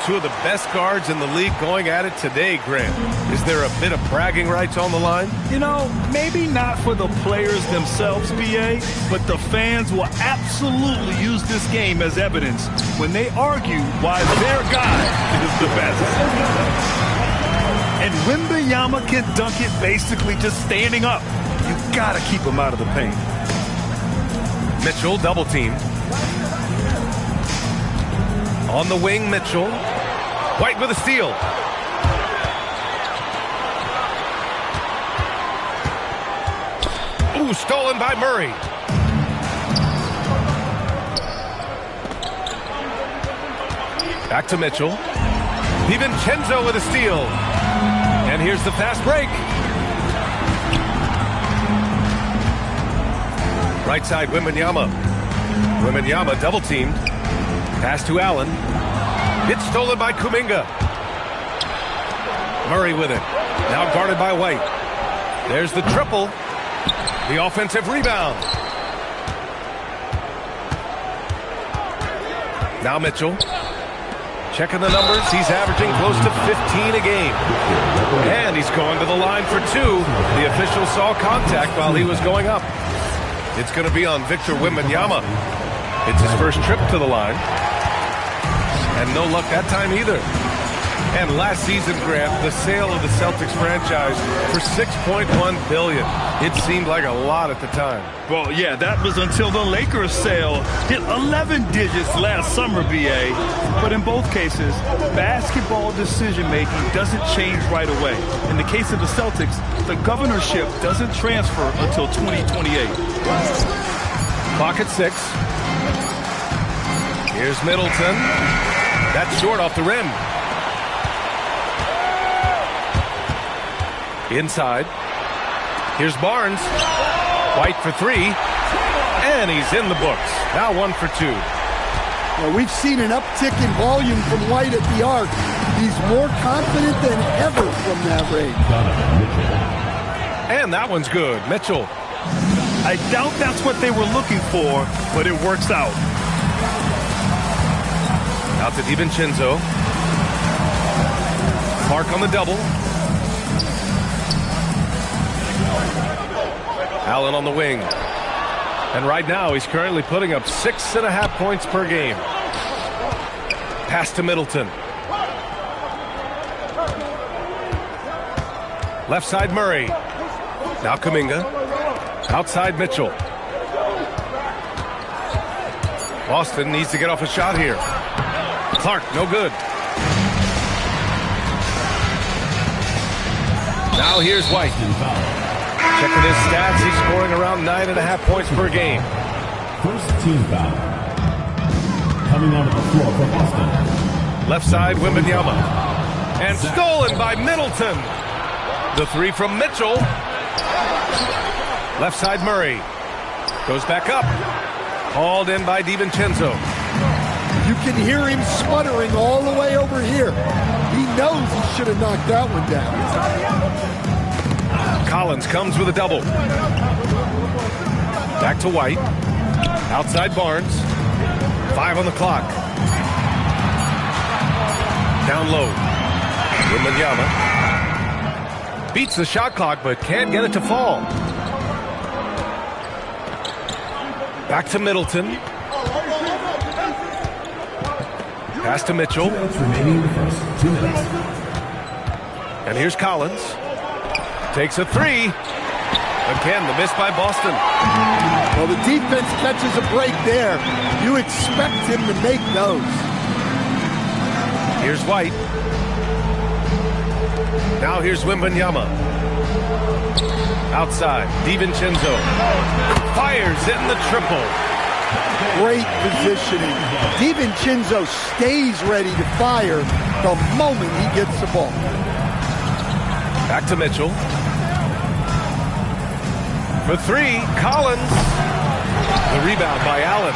two of the best guards in the league going at it today, Grant. Is there a bit of bragging rights on the line? You know, maybe not for the players themselves, BA, but the fans will absolutely use this game as evidence when they argue why their guy is the best. And Wembanyama can dunk it basically just standing up. You gotta keep him out of the paint. Mitchell double team. On the wing, Mitchell. White with a steal. Ooh, stolen by Murray. Back to Mitchell. DiVincenzo with a steal. And here's the fast break. Right side, Wembanyama. Wembanyama double teamed. Pass to Allen. It's stolen by Kuminga. Murray with it. Now guarded by White. There's the triple. The offensive rebound. Now Mitchell. Checking the numbers. He's averaging close to 15 a game. And he's going to the line for two. The official saw contact while he was going up. It's going to be on Victor Wembanyama. It's his first trip to the line. And no luck that time either. And last season, Grant, the sale of the Celtics franchise for $6.1 billion. It seemed like a lot at the time. Well, yeah, that was until the Lakers sale hit 11 digits last summer, BA. But in both cases, basketball decision-making doesn't change right away. In the case of the Celtics, the governorship doesn't transfer until 2028. Clock at 6. Here's Middleton. That's short off the rim. Inside. Here's Barnes. White for three. And he's in the books. Now 1 for 2. Well, we've seen an uptick in volume from White at the arc. He's more confident than ever from that range. And that one's good. Mitchell. I doubt that's what they were looking for, but it works out. Out to DiVincenzo. Clark on the double. Allen on the wing. And right now, he's currently putting up 6.5 points per game. Pass to Middleton. Left side, Murray. Now Kuminga. Outside, Mitchell. Boston needs to get off a shot here. Clark, no good. Now here's White. Checking his stats, he's scoring around 9.5 points per game. First team foul. Coming onto the floor for Boston. Left side, Wembanyama. And stolen by Middleton. The three from Mitchell. Left side, Murray. Goes back up. Hauled in by DiVincenzo. You can hear him sputtering all the way over here. He knows he should have knocked that one down. Collins comes with a double. Back to White. Outside Barnes. 5 on the clock. Down low. Wembanyama. Beats the shot clock, but can't get it to fall. Back to Middleton. Pass to Mitchell. 2 minutes remaining in the first. 2 minutes. And here's Collins. Takes a three. Again, the miss by Boston. Well, the defense catches a break there. You expect him to make those. Here's White. Now here's Wembanyama. Outside, DiVincenzo. Fires in the triple. Great positioning. DiVincenzo stays ready to fire the moment he gets the ball. Back to Mitchell. For three, Collins. The rebound by Allen.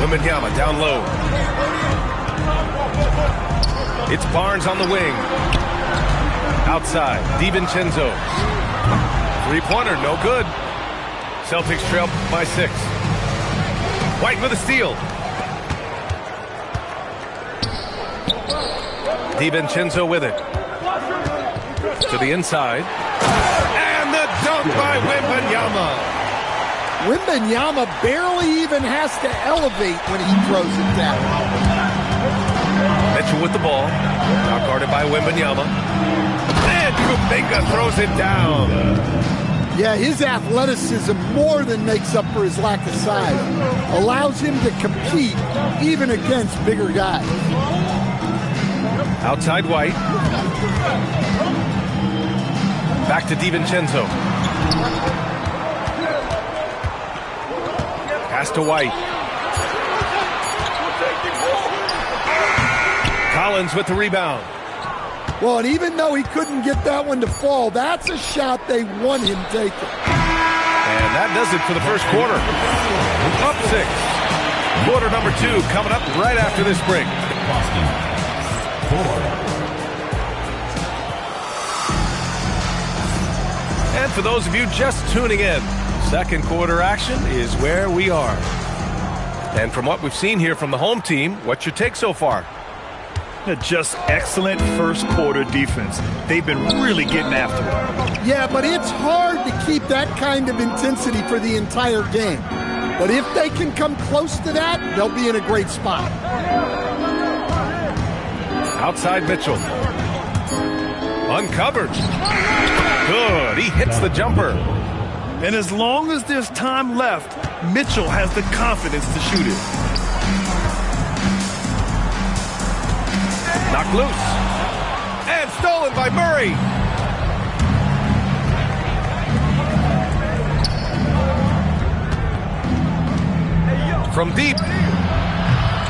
Wembanyama down low. It's Barnes on the wing. Outside, DiVincenzo. Three-pointer, no good. Celtics trail by 6. White with a steal. DiVincenzo with it. To the inside. And the dunk by Wembanyama. Wembanyama barely even has to elevate when he throws it down. Mitchell with the ball. Now guarded by Wembanyama. And Kuminga throws it down. Yeah, his athleticism more than makes up for his lack of size. Allows him to compete even against bigger guys. Outside White. Back to DiVincenzo. Pass to White. Collins with the rebound. Well, and even though he couldn't get that one to fall, that's a shot they want him taking. And that does it for the first quarter. Up 6. Quarter number 2 coming up right after this break. And for those of you just tuning in, second quarter action is where we are. And from what we've seen here from the home team, what's your take so far? Just excellent first quarter defense. They've been really getting after it. Yeah, but it's hard to keep that kind of intensity for the entire game. But if they can come close to that, they'll be in a great spot. Outside Mitchell. Uncovered. Good. He hits the jumper. And as long as there's time left, Mitchell has the confidence to shoot it. Knocked loose. And stolen by Murray. From deep.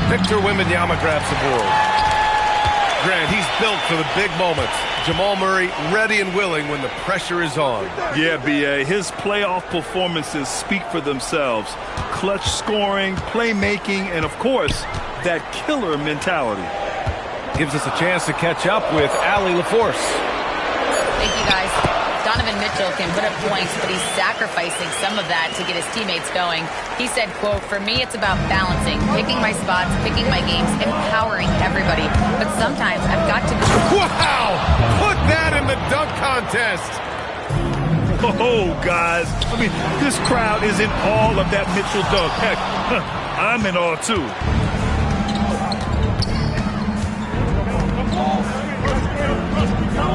Victor Wembanyama grabs the board. Grant, he's built for the big moments. Jamal Murray ready and willing when the pressure is on. Yeah, B.A. His playoff performances speak for themselves. Clutch scoring, playmaking, and, of course, that killer mentality. Gives us a chance to catch up with Allie LaForce. Thank you, guys. Donovan Mitchell can put up points, but he's sacrificing some of that to get his teammates going. He said, quote, "For me, it's about balancing, picking my spots, picking my games, empowering everybody. But sometimes I've got to..." Wow! Put that in the dunk contest! Oh, guys. I mean, this crowd is in awe of that Mitchell dunk. Heck, I'm in awe, too.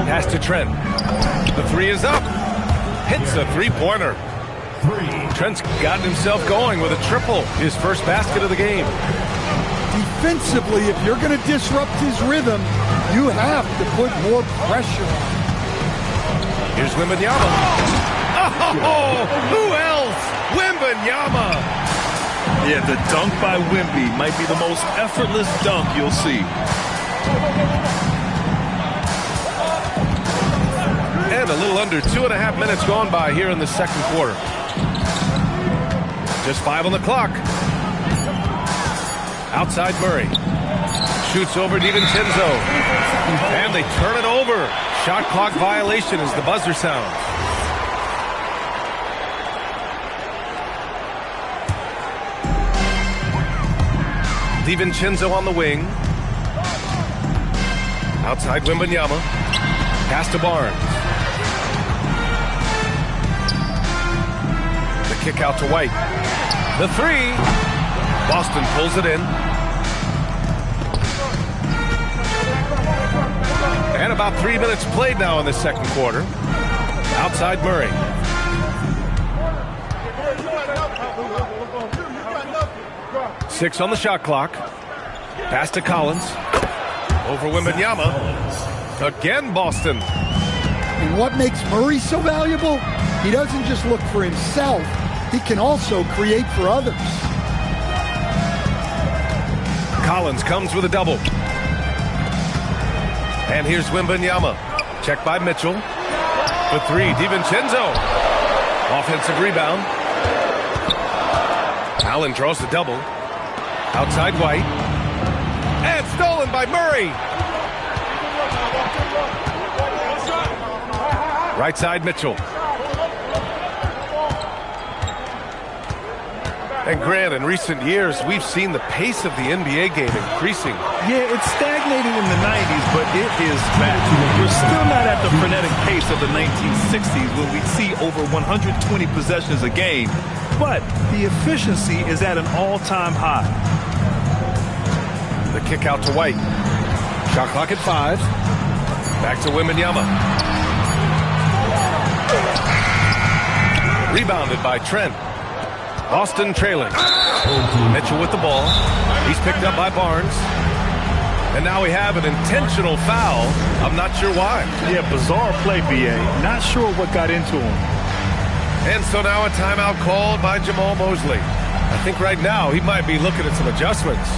Pass to Trent. The 3 is up. Hits a three-pointer. Trent's gotten himself going with a triple. His first basket of the game. Defensively, if you're going to disrupt his rhythm, you have to put more pressure on him. Here's Wembanyama. Oh, who else? Wembanyama. Yeah, the dunk by Wemby might be the most effortless dunk you'll see. And a little under 2.5 minutes gone by here in the second quarter. Just 5 on the clock. Outside Murray. Shoots over DiVincenzo. And they turn it over. Shot clock violation as the buzzer sounds. DiVincenzo on the wing. Outside Wembanyama. Pass to Barnes. The kick out to White. The 3. Boston pulls it in. And about 3 minutes played now in the second quarter. Outside Murray. Six on the shot clock. Pass to Collins. Over Wembanyama. Again Boston. And what makes Murray so valuable? He doesn't just look for himself. He can also create for others. Collins comes with a double. And here's Wembanyama. Checked by Mitchell. The 3, DiVincenzo. Offensive rebound. Allen draws the double. Outside White. And stolen by Murray. Right side Mitchell. And Grant, in recent years, we've seen the pace of the NBA game increasing. Yeah, it's stagnated in the 90s, but it is back. We're still not at the frenetic pace of the 1960s when we see over 120 possessions a game, but the efficiency is at an all-time high. The kick out to White. Shot clock at 5. Back to Wembanyama. Rebounded by Trent. Boston trailing. Mitchell with the ball. He's picked up by Barnes. And now we have an intentional foul. I'm not sure why. Yeah, bizarre play, B.A. Not sure what got into him. And so now a timeout called by Jamal Mosley. I think right now he might be looking at some adjustments.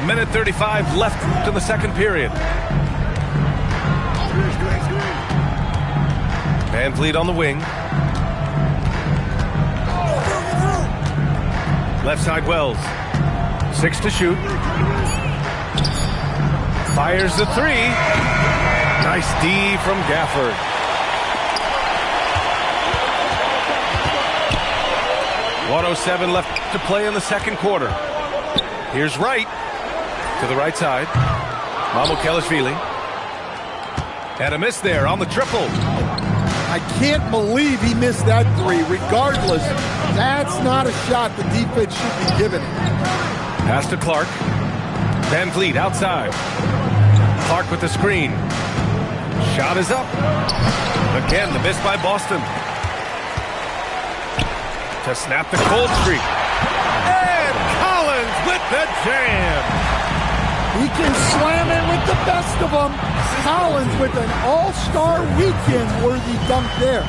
Minute 35 left in the second period. Van Vliet on the wing. Left side Wells. 6 to shoot. Fires the 3. Nice D from Gafford. .107 left to play in the second quarter. Here's Wright. To the right side. Mamukelashvili. And a miss there on the triple. I can't believe he missed that 3. Regardless, that's not a shot the defense should be giving him. Pass to Clark. Van Vliet outside. Clark with the screen. Shot is up. Again, the miss by Boston. To snap the cold streak. And Collins with the jam. He can slam it with the best of them. Collins with an all-star weekend-worthy dunk there.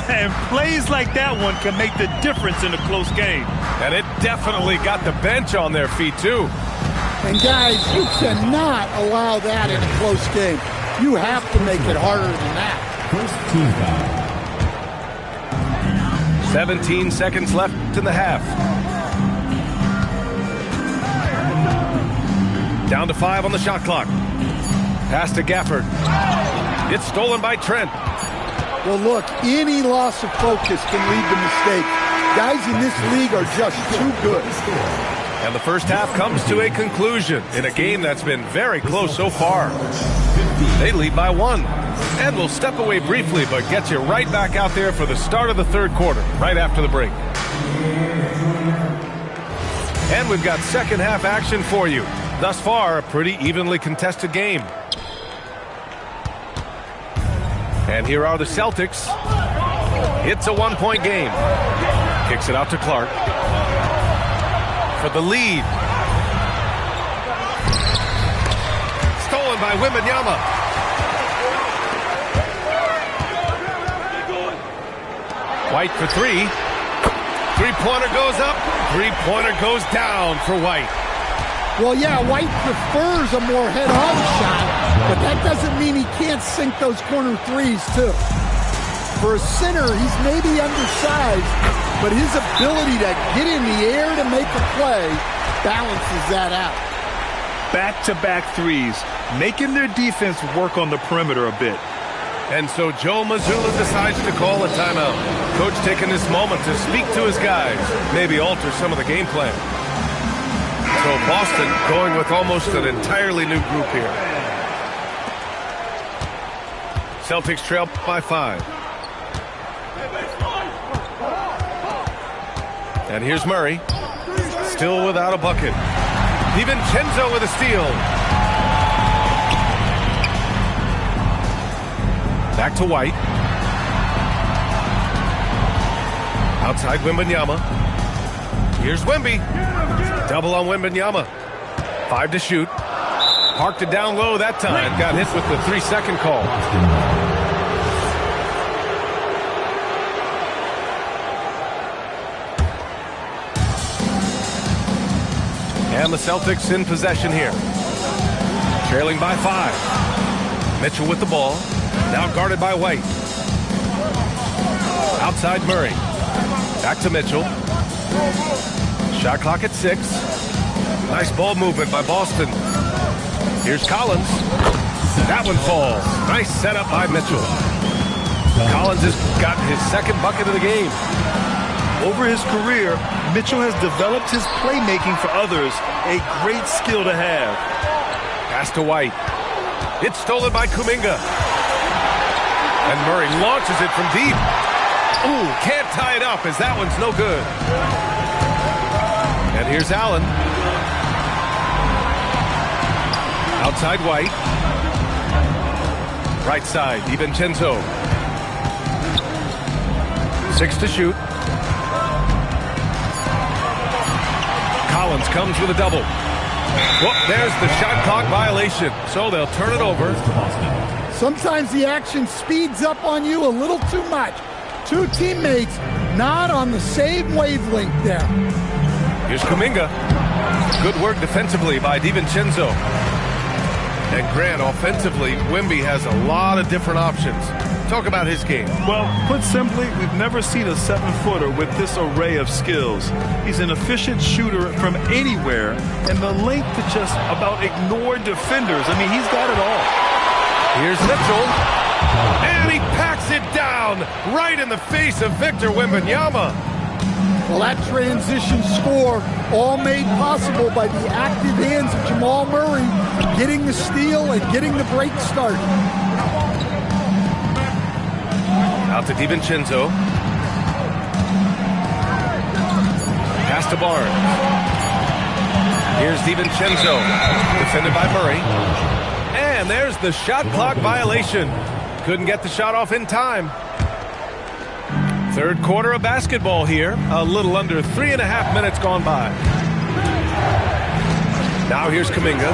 And plays like that one can make the difference in a close game. And it definitely got the bench on their feet, too. And, guys, you cannot allow that in a close game. You have to make it harder than that. First team foul. 17 seconds left in the half. Down to 5 on the shot clock. Pass to Gafford. It's stolen by Trent. Well, look, any loss of focus can lead to mistakes. Guys in this league are just too good. And the first half comes to a conclusion in a game that's been very close so far. They lead by 1. And we'll step away briefly, but get you right back out there for the start of the third quarter, right after the break. And we've got second half action for you. Thus far, a pretty evenly contested game. And here are the Celtics. It's a one-point game. Kicks it out to Clark. For the lead. Stolen by Wembanyama. White for 3. Three-pointer goes up. Three-pointer goes down for White. Well, yeah, White prefers a more head-on shot, but that doesn't mean he can't sink those corner threes, too. For a center, he's maybe undersized, but his ability to get in the air to make a play balances that out. Back-to-back threes, making their defense work on the perimeter a bit. And so Joe Mazzulla decides to call a timeout. Coach taking this moment to speak to his guys, maybe alter some of the game plan. So Boston going with almost an entirely new group here. Celtics trail by 5. And here's Murray. Still without a bucket. DiVincenzo with a steal. Back to White. Outside Wembanyama. Here's Wemby. Double on Wembanyama. 5 to shoot. Parked it down low that time. Got hit with the 3-second call. And the Celtics in possession here. Trailing by 5. Mitchell with the ball. Now guarded by White. Outside Murray. Back to Mitchell. Shot clock at 6. Nice ball movement by Boston. Here's Collins. That one falls. Nice setup by Mitchell. Collins has gotten his second bucket of the game. Over his career, Mitchell has developed his playmaking for others, a great skill to have. Pass to White. It's stolen by Kuminga. And Murray launches it from deep. Ooh, can't tie it up as that one's no good. And here's Allen. Outside White. Right side, DiVincenzo. 6 to shoot. Collins comes with a double. Whoop, there's the shot clock violation. So they'll turn it over. Sometimes the action speeds up on you a little too much. Two teammates not on the same wavelength there. Here's Kuminga. Good work defensively by DiVincenzo. And Grant, offensively, Wemby has a lot of different options. Talk about his game. Well, put simply, we've never seen a 7-footer with this array of skills. He's an efficient shooter from anywhere, and the length to just about ignore defenders. I mean, he's got it all. Here's Mitchell. And he packs it down right in the face of Victor Wembanyama. Well, that transition score all made possible by the active hands of Jamal Murray getting the steal and getting the break started. Out to DiVincenzo. Pass to Barnes. Here's DiVincenzo. Defended by Murray. And there's the shot clock violation. Couldn't get the shot off in time. Third quarter of basketball here. A little under 3.5 minutes gone by. Now here's Kuminga.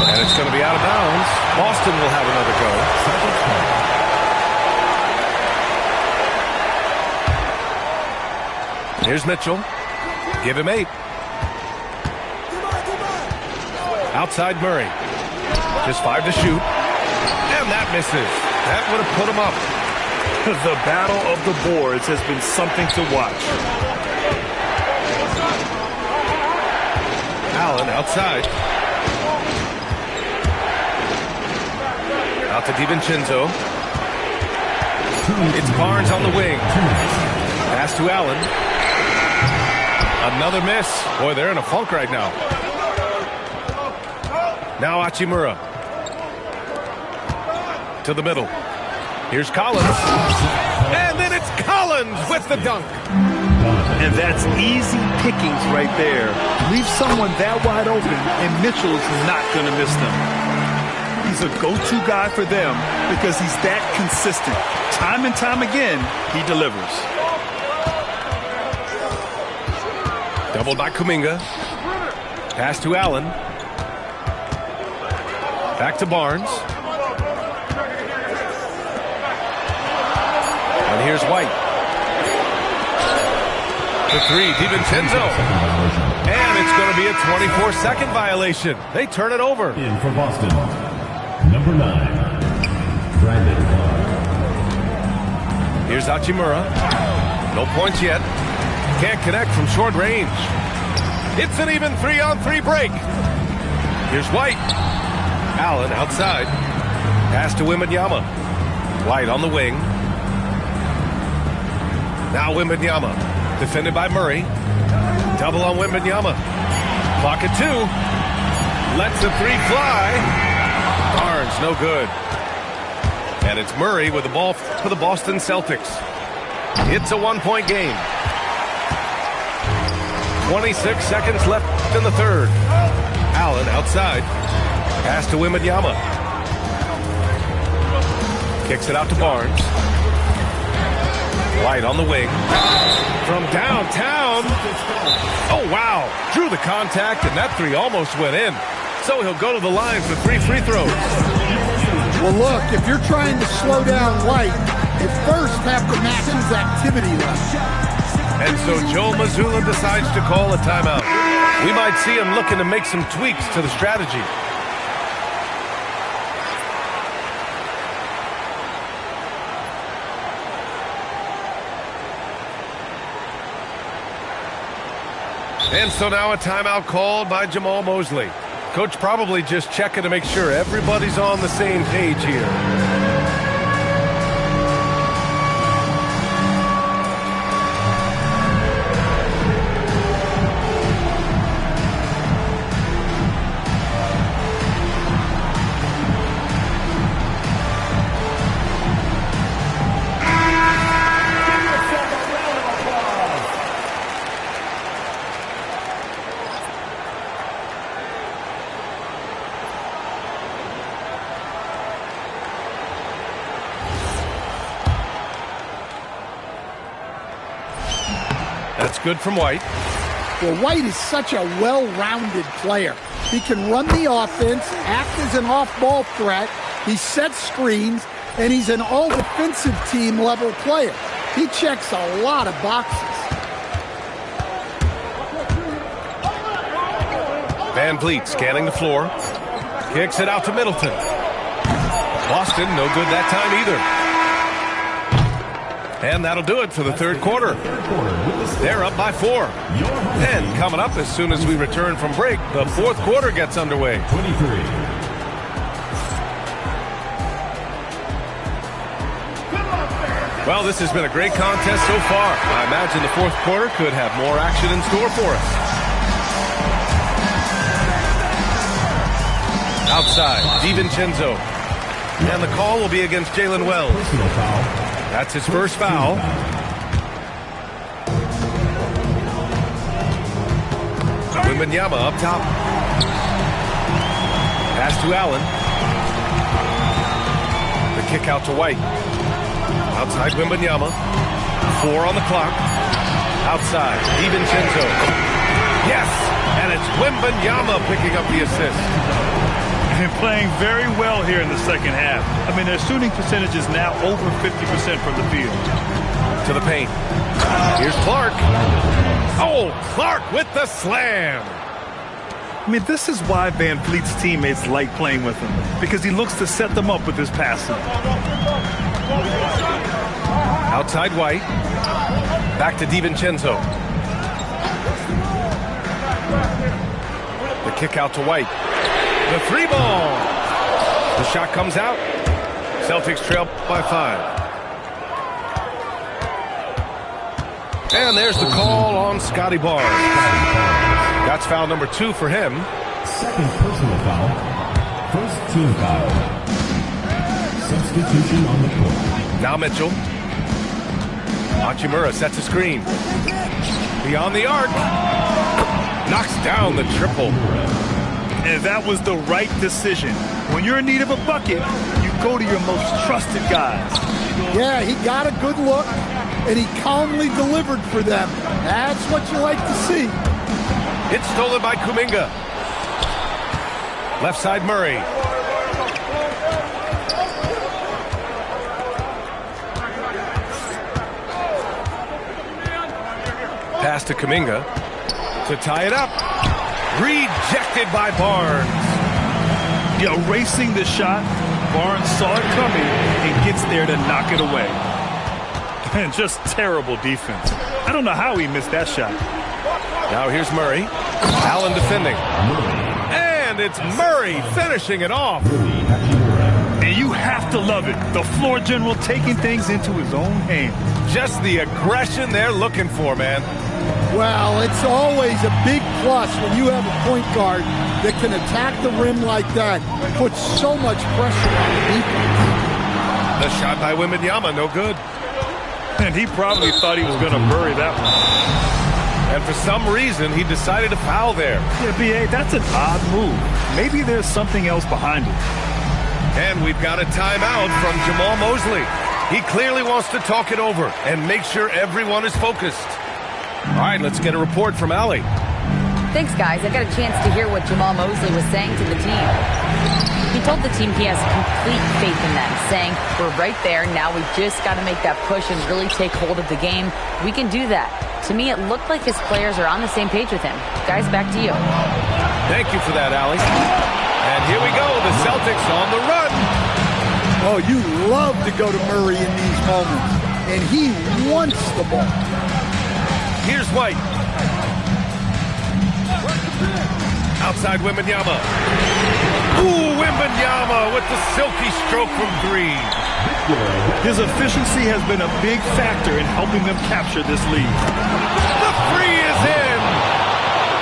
And it's going to be out of bounds. Boston will have another go. Here's Mitchell. Give him 8. Outside Murray. Just 5 to shoot. And that misses. That would have put him up. The battle of the boards has been something to watch. Allen outside. Out to DiVincenzo. It's Barnes on the wing. Pass to Allen. Another miss. Boy, they're in a funk right now. Now Hachimura. To the middle. Here's Collins. And then it's Collins with the dunk. And that's easy pickings right there. Leave someone that wide open, and Mitchell's not going to miss them. He's a go-to guy for them because he's that consistent. Time and time again, he delivers. Doubled by Kuminga. Pass to Allen. Back to Barnes. And here's White. The 3, DiVincenzo. And it's going to be a 24-second violation. They turn it over. In for Boston, number 9, Brandon Clark. Here's Hachimura. No points yet. Can't connect from short range. It's an even 3-on-3 break. Here's White. Allen outside. Pass to Wembanyama. White on the wing. Now Wembanyama. Defended by Murray. Double on Wembanyama. Clock at 2. Lets the 3 fly. Barnes, no good. And it's Murray with the ball for the Boston Celtics. It's a 1-point game. 26 seconds left in the third. Allen outside. Pass to Wembanyama. Kicks it out to Barnes. White on the wing. From downtown. Oh, wow. Drew the contact, and that 3 almost went in. So he'll go to the line for 3 free throws. Well, look, if you're trying to slow down White, you first have to match his activity level. And so Joe Mazzulla decides to call a timeout. We might see him looking to make some tweaks to the strategy. And so now a timeout called by Jamal Mosley. Coach probably just checking to make sure everybody's on the same page here. That's good from White. Well, White is such a well-rounded player. He can run the offense, act as an off-ball threat, he sets screens, and he's an all-defensive team level player. He checks a lot of boxes. Van Vliet scanning the floor. Kicks it out to Middleton. Boston, no good that time either. And that'll do it for the third quarter. They're up by 4. And coming up as soon as we return from break, the fourth quarter gets underway. 23. Well, this has been a great contest so far. I imagine the fourth quarter could have more action in store for us. Outside, DiVincenzo. And the call will be against Jalen Wells. Personal foul. That's his first foul. Wembanyama up top. Pass to Allen. The kick out to White. Outside Wembanyama. 4 on the clock. Outside, DiVincenzo. Yes! And it's Wembanyama picking up the assist. And playing very well here in the second half. I mean, their shooting percentage is now over 50% from the field. To the paint. Here's Clark. Oh, Clark with the slam. I mean, this is why Van Vliet's teammates like playing with him, because he looks to set them up with his passing. Outside White. Back to DiVincenzo. The kick out to White. The 3-ball. The shot comes out. Celtics trail by 5. And there's the call on Scotty Barnes. That's foul number 2 for him. Second personal foul. First team foul. Substitution on the court. Now Mitchell. Hachimura sets a screen. Beyond the arc. Knocks down the triple. And that was the right decision. When you're in need of a bucket, you go to your most trusted guys. Yeah, he got a good look, and he calmly delivered for them. That's what you like to see. It's stolen by Kuminga. Left side Murray. Pass to Kuminga to tie it up. Rejected by Barnes. Yeah, racing the shot. Barnes saw it coming and gets there to knock it away. And just terrible defense. I don't know how he missed that shot. Now here's Murray. Allen defending. And it's Murray finishing it off. And you have to love it. The floor general taking things into his own hands. Just the aggression they're looking for, man. Well, it's always a big plus when you have a point guard that can attack the rim like that, puts so much pressure on the defense. The shot by Wembanyama, no good. And he probably thought he was going to bury that one. And for some reason, he decided to foul there. Yeah, B.A., that's an odd move. Maybe there's something else behind it. And we've got a timeout from Jamal Mosley. He clearly wants to talk it over and make sure everyone is focused. All right, let's get a report from Allie. Thanks, guys. I got a chance to hear what Jamal Mosley was saying to the team. He told the team he has complete faith in them, saying, we're right there. Now we just got to make that push and really take hold of the game. We can do that. To me, it looked like his players are on the same page with him. Guys, back to you. Thank you for that, Allie. And here we go, the Celtics on the run. Oh, you love to go to Murray in these moments, and he wants the ball. Here's White. Outside Wembanyama. Ooh, Wembanyama with the silky stroke from three. His efficiency has been a big factor in helping them capture this lead. The three is in.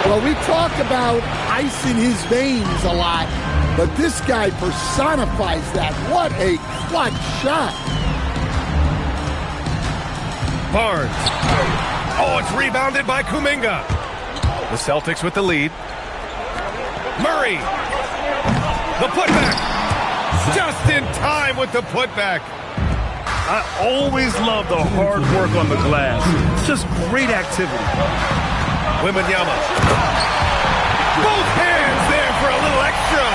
Well, we talk about ice in his veins a lot, but this guy personifies that. What a clutch shot. Barnes. Oh, it's rebounded by Kuminga. The Celtics with the lead. Murray. The putback. Just in time with the putback. I always love the hard work on the glass. It's just great activity. Wembanyama. Both hands there for a little extra.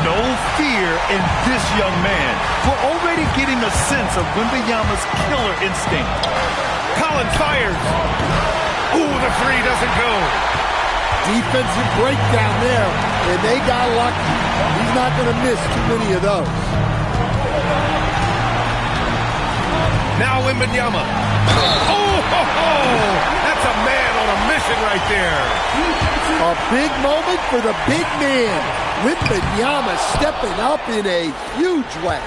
No fear in this young man. We're already getting a sense of Wembanyama's killer instinct. Collins fires. Ooh, the three doesn't go. Defensive breakdown there, and they got lucky. He's not going to miss too many of those. Now Wembanyama. Oh, ho, ho. That's a man on a mission right there. A big moment for the big man. Wembanyama stepping up in a huge way.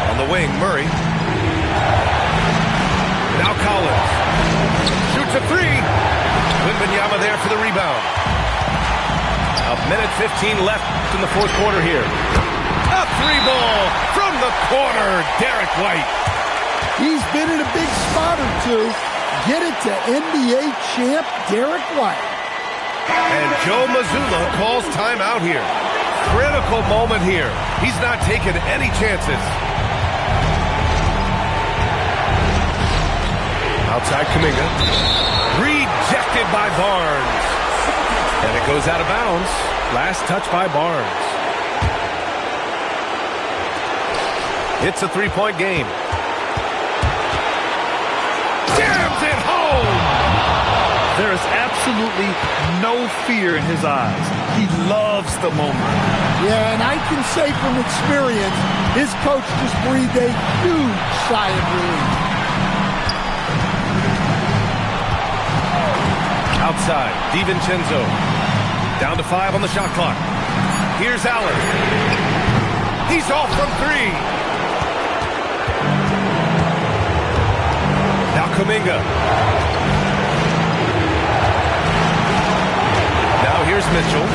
On the wing, Murray. Now Collins. Shoots a three. Wembanyama there for the rebound. A minute 15 left in the fourth quarter here. A three ball from the corner, Derek White. He's been in a big spot or two. Get it to NBA champ Derek White. And Joe Mazzulla calls timeout here. Critical moment here. He's not taking any chances. Outside Kuminga. Rejected by Barnes. And it goes out of bounds. Last touch by Barnes. It's a three-point game. Jams it home! There is absolutely no fear in his eyes. He loves the moment. Yeah, and I can say from experience, his coach just breathed a huge sigh of relief. Outside, DiVincenzo. Down to 5 on the shot clock. Here's Allen. He's off from three. Now Kuminga. Now here's Mitchell.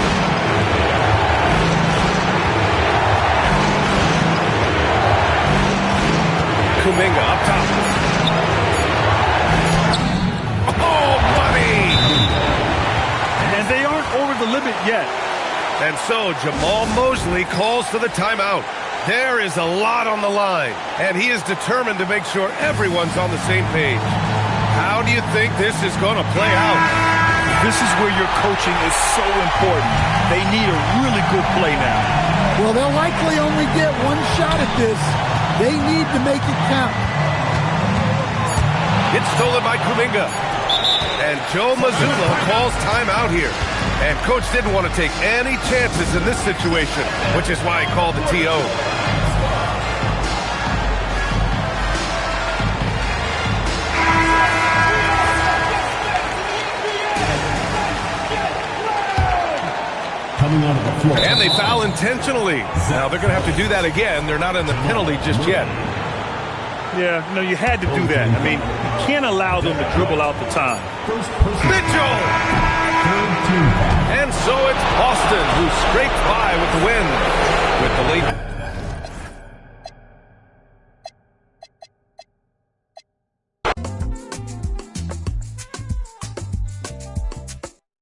Kuminga up top. Oh, buddy! And they aren't over the limit yet. And so Jamal Mosley calls for the timeout. There is a lot on the line, and he is determined to make sure everyone's on the same page. How do you think this is going to play out? This is where your coaching is so important. They need a really good play now. Well, they'll likely only get one shot at this. They need to make it count. It's stolen by Kuminga. And Joe Mazzulla calls timeout here. And Coach didn't want to take any chances in this situation, which is why he called the TO. Coming onto the floor. And they foul intentionally. Now they're going to have to do that again. They're not in the penalty just yet. Yeah, no, you had to do that. I mean, you can't allow them to dribble out the time. Mitchell! And so it's Boston who scraped by with the win. With the late